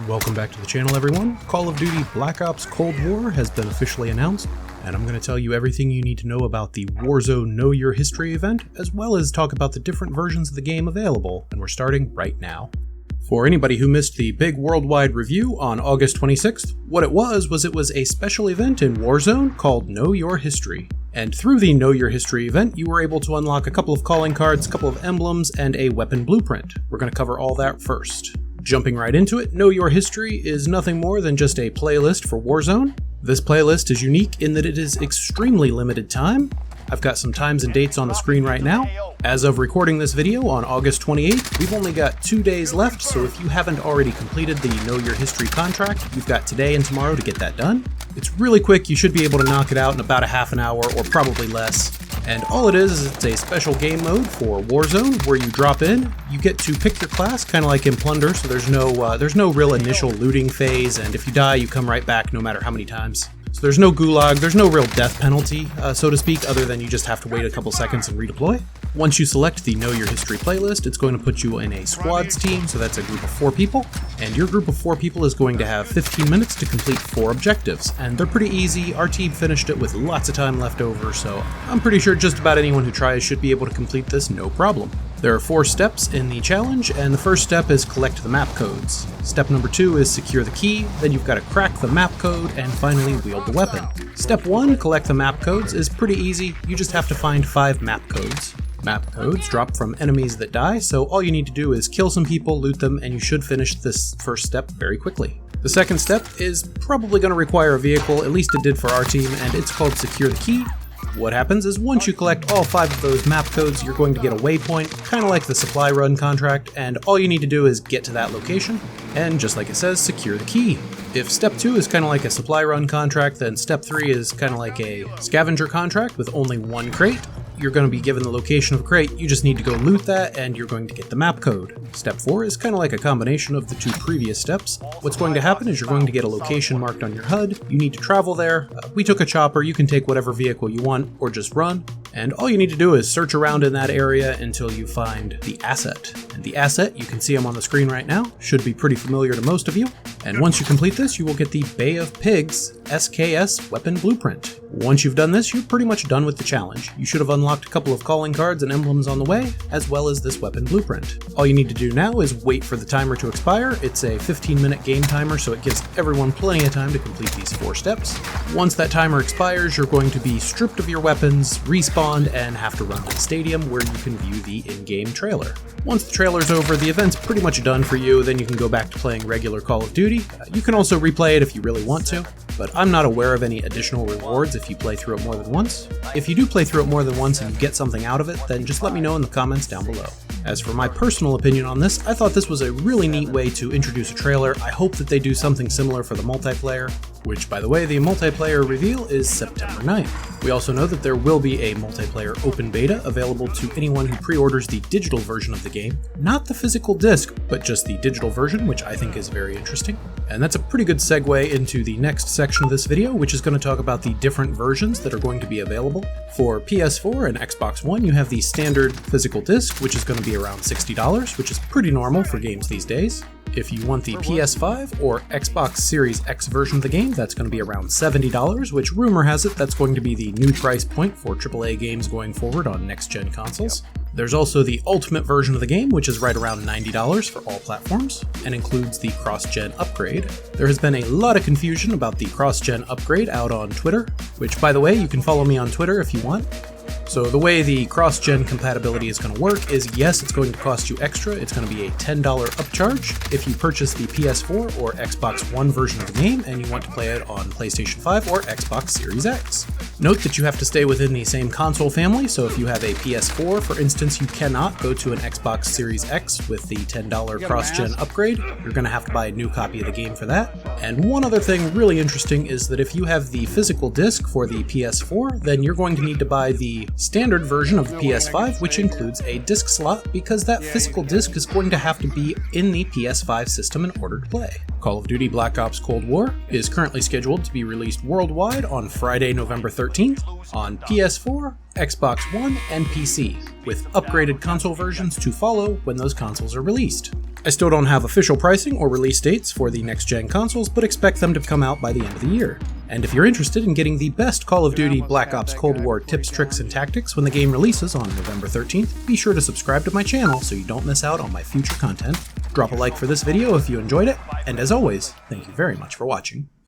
Welcome back to the channel, everyone. Call of Duty Black Ops Cold War has been officially announced, and I'm going to tell you everything you need to know about the Warzone Know Your History event, as well as talk about the different versions of the game available, and we're starting right now. For anybody who missed the big worldwide review on August 26th, what it was a special event in Warzone called Know Your History. And through the Know Your History event, you were able to unlock a couple of calling cards, a couple of emblems, and a weapon blueprint. We're going to cover all that first. Jumping right into it, Know Your History is nothing more than just a playlist for Warzone. This playlist is unique in that it is extremely limited time. I've got some times and dates on the screen right now. As of recording this video on August 28th, we've only got 2 days left, so if you haven't already completed the Know Your History contract, you've got today and tomorrow to get that done. It's really quick, you should be able to knock it out in about a half an hour or probably less. And all it is it's a special game mode for Warzone where you drop in, you get to pick your class, kind of like in Plunder, so there's no real initial looting phase, and if you die, you come right back no matter how many times. So there's no gulag, there's no real death penalty, so to speak, other than you just have to wait a couple seconds and redeploy. Once you select the Know Your History playlist, it's going to put you in a squads team, so that's a group of 4 people, and your group of 4 people is going to have 15 minutes to complete 4 objectives, and they're pretty easy. Our team finished it with lots of time left over, so I'm pretty sure just about anyone who tries should be able to complete this no problem. There are 4 steps in the challenge, and the first step is collect the map codes. Step number 2 is secure the key, then you've got to crack the map code, and finally wield the weapon. Step 1, collect the map codes, is pretty easy. You just have to find 5 map codes. Map codes drop from enemies that die, so all you need to do is kill some people, loot them, and you should finish this first step very quickly. The second step is probably going to require a vehicle, at least it did for our team, and it's called Secure the Key. What happens is once you collect all 5 of those map codes, you're going to get a waypoint, kind of like the supply run contract, and all you need to do is get to that location, and just like it says, secure the key. If step 2 is kind of like a supply run contract, then step 3 is kind of like a scavenger contract with only 1 crate. You're going to be given the location of a crate, you just need to go loot that, and you're going to get the map code. Step 4 is kind of like a combination of the 2 previous steps. What's going to happen is you're going to get a location marked on your HUD, you need to travel there. We took a chopper, you can take whatever vehicle you want, or just run. And all you need to do is search around in that area until you find the asset. And the asset, you can see them on the screen right now, should be pretty familiar to most of you. And once you complete this, you will get the Bay of Pigs SKS weapon blueprint. Once you've done this, you're pretty much done with the challenge. You should have unlocked a couple of calling cards and emblems on the way, as well as this weapon blueprint. All you need to do now is wait for the timer to expire. It's a 15-minute game timer, so it gives everyone plenty of time to complete these 4 steps. Once that timer expires, you're going to be stripped of your weapons, respawned, and have to run to the stadium where you can view the in-game trailer. Once the trailer's over, the event's pretty much done for you, then you can go back to playing regular Call of Duty. You can also replay it if you really want to, but I'm not aware of any additional rewards if you play through it more than once. If you do play through it more than once and you get something out of it, then just let me know in the comments down below. As for my personal opinion on this, I thought this was a really neat way to introduce a trailer. I hope that they do something similar for the multiplayer, which, by the way, the multiplayer reveal is September 9th. We also know that there will be a multiplayer open beta available to anyone who pre-orders the digital version of the game. Not the physical disc, but just the digital version, which I think is very interesting. And that's a pretty good segue into the next section of this video, which is going to talk about the different versions that are going to be available. For PS4 and Xbox One, you have the standard physical disc, which is going to be around $60, which is pretty normal for games these days. If you want the PS5 or Xbox Series X version of the game, that's going to be around $70, which rumor has it that's going to be the new price point for AAA games going forward on next-gen consoles. There's also the Ultimate version of the game, which is right around $90 for all platforms, and includes the cross-gen upgrade. There has been a lot of confusion about the cross-gen upgrade out on Twitter, which, by the way, you can follow me on Twitter if you want. So the way the cross-gen compatibility is going to work is, yes, it's going to cost you extra. It's going to be a $10 upcharge if you purchase the PS4 or Xbox One version of the game and you want to play it on PlayStation 5 or Xbox Series X. Note that you have to stay within the same console family, so if you have a PS4, for instance, you cannot go to an Xbox Series X with the $10 cross-gen upgrade. You're going to have to buy a new copy of the game for that. And one other thing really interesting is that if you have the physical disc for the PS4, then you're going to need to buy the standard version of the PS5, which includes a disc slot, because that physical disc is going to have to be in the PS5 system in order to play. Call of Duty Black Ops Cold War is currently scheduled to be released worldwide on Friday, November 13th on PS4, Xbox One, and PC, with upgraded console versions to follow when those consoles are released. I still don't have official pricing or release dates for the next-gen consoles, but expect them to come out by the end of the year. And if you're interested in getting the best Call of Duty Black Ops Cold War tips, tricks, and tactics when the game releases on November 13th, be sure to subscribe to my channel so you don't miss out on my future content. Drop a like for this video if you enjoyed it, and as always, thank you very much for watching.